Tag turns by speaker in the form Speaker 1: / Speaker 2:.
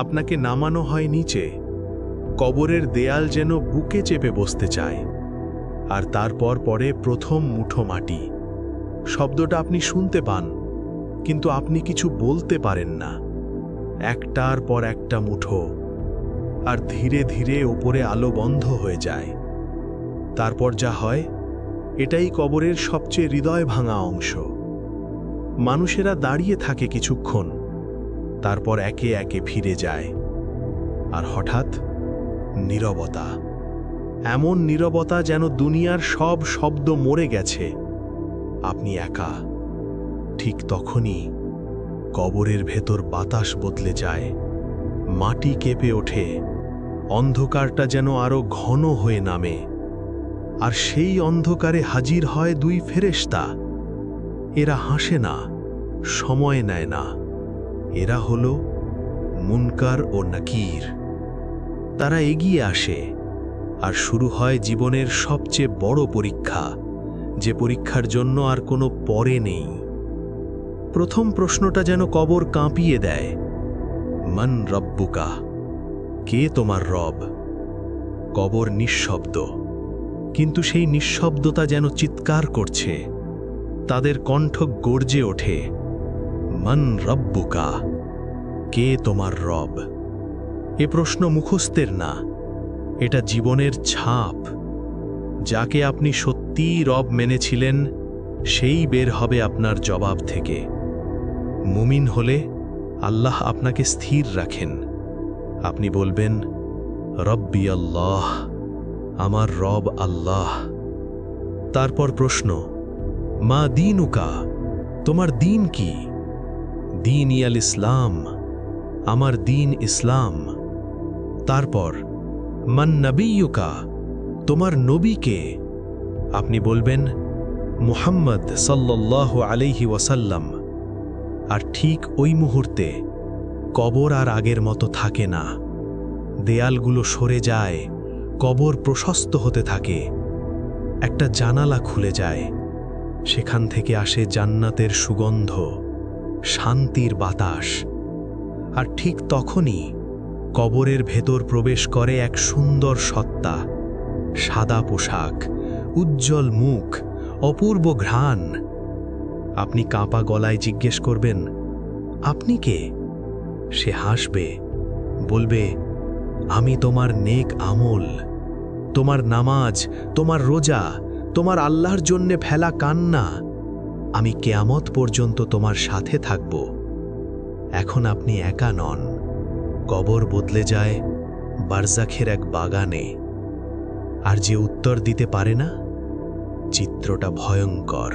Speaker 1: আপনাকে নামানো হয় নিচে। কবরের দেয়াল যেন বুকে চেপে বসতে চায়। আর তারপর পরে প্রথম মুঠো মাটি। শব্দটা আপনি শুনতে পান, কিন্তু আপনি কিছু বলতে পারেন না। একটার পর একটা মুঠো, আর ধীরে ধীরে ওপরে আলো বন্ধ হয়ে যায়। তারপর যা হয়, এটাই কবরের সবচেয়ে হৃদয় ভাঙা অংশ। মানুষেরা দাঁড়িয়ে থাকে কিছুক্ষণ, তারপর একে একে ফিরে যায়। আর হঠাৎ নীরবতা। এমন নীরবতা যেন দুনিয়ার সব শব্দ মরে গেছে। আপনি একা। ঠিক তখনই কবরের ভেতর বাতাস বদলে যায়, মাটি কেঁপে ওঠে, অন্ধকারটা যেন আরো ঘন হয়ে নামে। আর সেই অন্ধকারে হাজির হয় দুই ফেরেশতা। এরা হাসে না, সময় নেয় না। এরা হলো মুনকার ও নাকির। তারা এগিয়ে আসে, আর শুরু হয় জীবনের সবচেয়ে বড় পরীক্ষা, যে পরীক্ষার জন্য আর কোনো পরে নেই। প্রথম প্রশ্নটা যেন কবর কাঁপিয়ে দেয়। মান রব্বুকা, কে তোমার রব? কবর নিঃশব্দ, কিন্তু সেই নিঃশব্দতা যেন চিৎকার করছে। তাদের কণ্ঠ গর্জে ওঠে, মান রব্বুকা, কে তোমার রব? এ প্রশ্ন মুখস্থের না, এটা জীবনের ছাপ। যাকে আপনি সত্যিই রব মেনেছিলেন, সেই বের হবে আপনার জবাব থেকে। মুমিন হলে আল্লাহ আপনাকে স্থির রাখেন। আপনি বলবেন, রব্বি আল্লাহ, আমার রব আল্লাহ। তারপর প্রশ্ন, মা দীনুকা, তোমার দিন কি? দীন ইয়াল ইসলাম, আমার দিন ইসলাম। তারপর মান নবিয়ুকা, তোমার নবী কে? আপনি বলবেন, মুহাম্মদ সাল্লাল্লাহু আলাইহি ওয়াসাল্লাম। আর ঠিক ওই মুহূর্তে কবর আর আগের মতো থাকে না। দেয়ালগুলো সরে যায়, কবর প্রশস্ত হতে থাকে। একটা জানালা খুলে যায়, সেখান থেকে আসে জান্নাতের সুগন্ধ, শান্তির বাতাস। আর ঠিক তখনই কবরের ভেতর প্রবেশ করে এক সুন্দর সত্তা। সাদা পোশাক, উজ্জ্বল মুখ, অপূর্ব ঘ্রাণ। আপনি কাঁপা গলায় জিজ্ঞেস করবেন, আপনি কে? সে হাসবে, বলবে, আমি তোমার নেক আমল, তোমার নামাজ, তোমার রোজা, তোমার আল্লাহর জন্যে ফেলা কান্না। আমি কিয়ামত পর্যন্ত তোমার সাথে থাকব। এখন আপনি একা নন। কবর বদলে যায় বারজাখের এক বাগানে। আর যে উত্তর দিতে পারে না, চিত্রটা ভয়ঙ্কর।